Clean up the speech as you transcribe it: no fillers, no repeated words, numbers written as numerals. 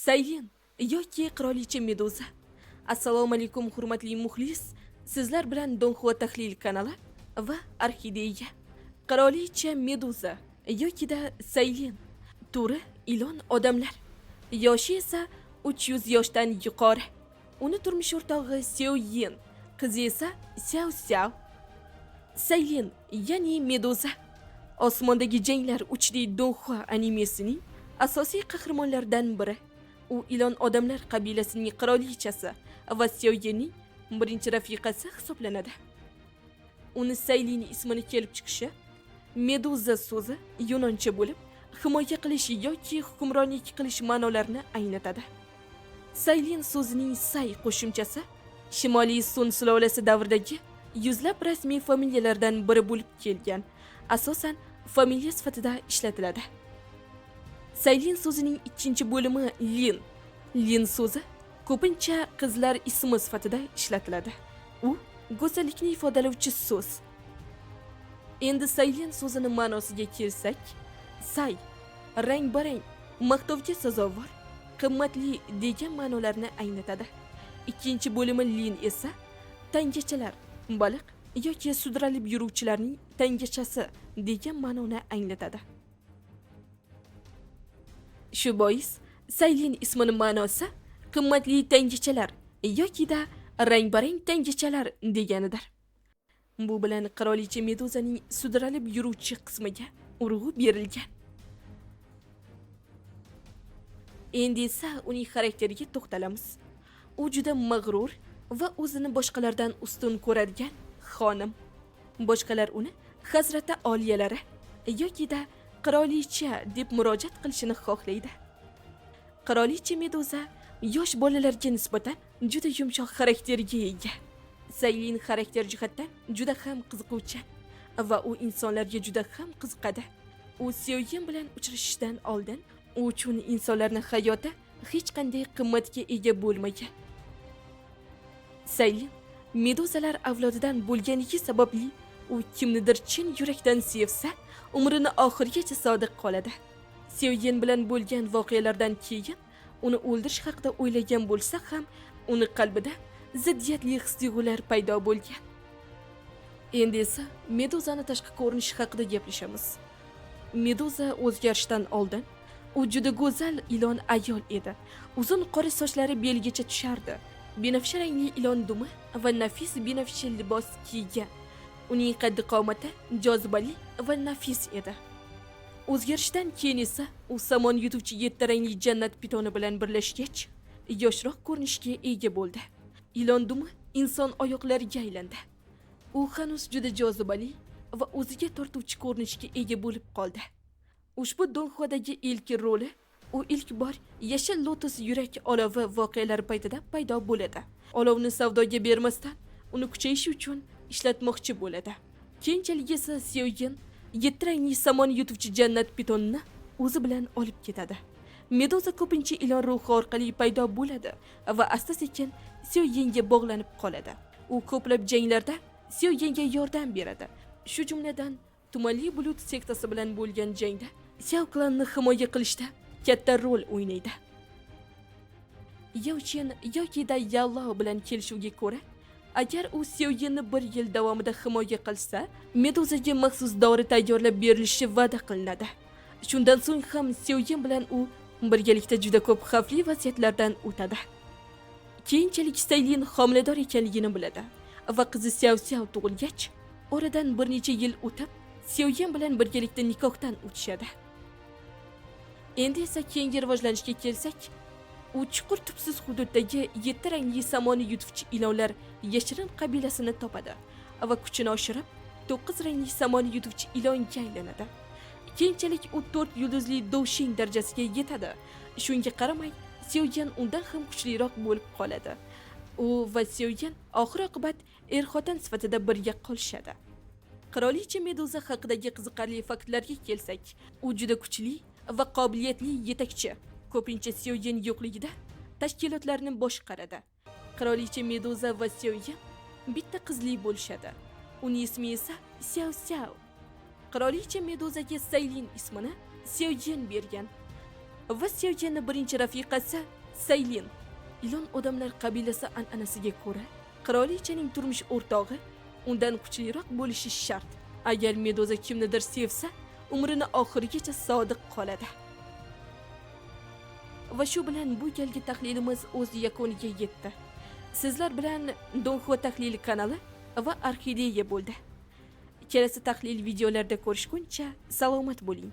Saylin yoki qirolicha Meduza. Assalomu alaykum hurmatli muxlis. Sizlar bilan Donxuo tahlil kanali va Orxideya. Qirolicha Meduza yoki-da Saylin. Turi ilon odamlar. Yoshi esa 300 yoshdan yuqori. Uni turmush o'rtog'i Xiao Yin, qizi esa Xiao Xiao. Saylin ya'ni Meduza osmondagi janglar uchli Donxuo animesining asosiy qahramonlaridan biri. U ilon odamlar qabilasining qirolichasi va Xiao Yinning birinchi rafiqasi hisoblanadi. Uni Saylin ismini kelib chiqishi Meduza so'zi yunoncha bo'lib, himoya qilish yoki hukmronlik qilish ma'nolarini anglatadi. Saylin so'zining say qo'shimchasi Shimoliy Sun sulolasi davridagi yuzlab rasmiy familiyalardan biri bo'lib kelgan, asosan familiya sifatida ishlatiladi. Saylin so'zining ikkinchi bo'limi Lin. Lin so'zi ko'pincha qizlar ismi sifatida ishlatiladi. U go'zallikni ifodalovchi so'z. Endi Saylin so'zini ma'nosiga kelsak, say rang-barang, maqtovga sazovor, qimmatli degan ma'nolarni anglatadi. Ikkinchi bo'limi Lin esa tangachalar, baliq yoki sudralib yuruvchilarning tangachasi degan ma'noni anglatadi. Shu bois Saylin ismining ma'nosi qimmatli tangachalar yoki-da rang-barang tangachalar deganidir. Bu bilan qirolicha Meduzaning sudralib yuruvchi qismiga urg'u berilgan. Endi esa uning xarakteriga to'xtalamiz. U juda mag'rur va o'zini boshqalardan ustun ko'radigan xonim. Boshqalar uni hazrati oliyalari yoki-da qirolicha deb murojaat qilishini xohlaydi. Qirolicha Meduza yosh bolalarga nisbatan juda yumshoq xarakterga ega. Saylin xarakter jihatdan juda ham qiziquvchan va u insonlarga juda ham qiziqadi. U Xiao Yin bilan uchrashishdan oldin u uchun insonlarning hayoti hech qanday qimmatga ega bo'lmagan. Saylin Meduzalar avlodidan bo'lganligi sababli u kimnidir chin yurakdan sevsa, umrini oxirigacha sodiq qoladi. Xiao Yin bilan bo'lgan voqealardan keyin uni o'ldirish haqida o'ylagan bo'lsa ham, uni qalbida ziddiyatli his-tuyg'ular paydo bo'lgan. Endi esa Meduzani tashqi ko'rinishi haqida gaplashamiz. Meduza o'zgarishdan oldin u juda go'zal ilon ayol edi. Uzun qora sochlari belgacha tushardi. Binafsha rangli ilon dumi va nafis binafsha libos kiygan. Uning qaddi qomati jozibali va nafis edi. O'zgarishdan keyin esa u samon yutuvchi 7 rangli jannat pitoni bilan birlashgach, yoshroq ko'rinishga ega bo'ldi. Ilon dumi inson oyoqlariga aylandi. U hanuz juda jozibali va o'ziga tortuvchi ko'rinishga ega bo'lib qoldi. Ushbu Donxuodagi ilk roli u ilk bor yashil lotus yurak olovi voqealari paytida paydo bo'ladi. Olovni savdoga bermasdan uni kuchayish uchun ishlatmoqchi bo'ladi. Keyinchalik esa Xiao Yin 7 rangli samon yutuvchi jannat pitonini o'zi bilan olib ketadi. Meduza ko'pincha ilon ruhi orqali paydo bo'ladi va asta-sekin Xiao Yinga bog'lanib qoladi. U ko'plab janglarda Xiao Yinga yordam beradi. Shu jumladan tumanli bulut sektasi bilan bo'lgan jangda Xiao klanni himoya qilishda katta rol o'ynaydi. Yao Chen yoki-da Yalao bilan kelishuvga ko'ra, agar u Xiao Yinni 1 yil davomida himoya qilsa, Meduzaga maxsus dori tayyorlab berilishi va'da qilinadi. Shundan so'ng ham Xiao Yin bilan u birgalikda juda ko'p xavfli vaziyatlardan o'tadi. Keyinchalik Saylin homilador ekanligini biladi va qizi Xiao Xiao tug'ilgach, oradan bir necha yil o'tib, Xiao Yin bilan birgalikda nikohdan o'tishadi. Endi esa keyingi rivojlanishga kelsak, u chuqur tubsiz hududdagi 7 rangli samoni yutuvchi ilonlar yashirin qabilasini topadi va kuchini oshirib 9 rangli samoni yutuvchi ilonga aylanadi. Keyinchalik u 4 yulduzli Doushing darajasiga yetadi. Shunga qaramay, Xiao Yin undan ham kuchliroq bo'lib qoladi. U va Xiao Yin oxir-oqibat er-xotin sifatida birga qolishadi. Qirolicha Meduza haqidagi qiziqarli faktlarga kelsak, u juda kuchli va qobiliyatli yetakchi. Ko'pincha Xiao Yin yo'qligida tashkilotlarni boshqaradi. Qirolicha Meduza va Xiao Yin bitta qizli bo'lishadi. Uning ismi esa Xiao Xiao. Qirolicha Meduzaga Saylin ismini Xiao Yin bergan. va Sevyenning birinchi rafiqasi Saylin. Ilon odamlar qabilasi an'anasiga ko'ra, qirolichaning turmush o'rtog'i undan kuchliroq bo'lishi shart. Agar Meduza kimnidir sevsa, umrini oxirigacha sodiq qoladi. Va shu bilan bu galgi tahlilimiz o'z yakuniga yetdi. Sizlar bilan Donxo tahlil kanali va Orxideya bo'ldi. Kelasi tahlil videolarda ko'rishguncha salomat bo'ling.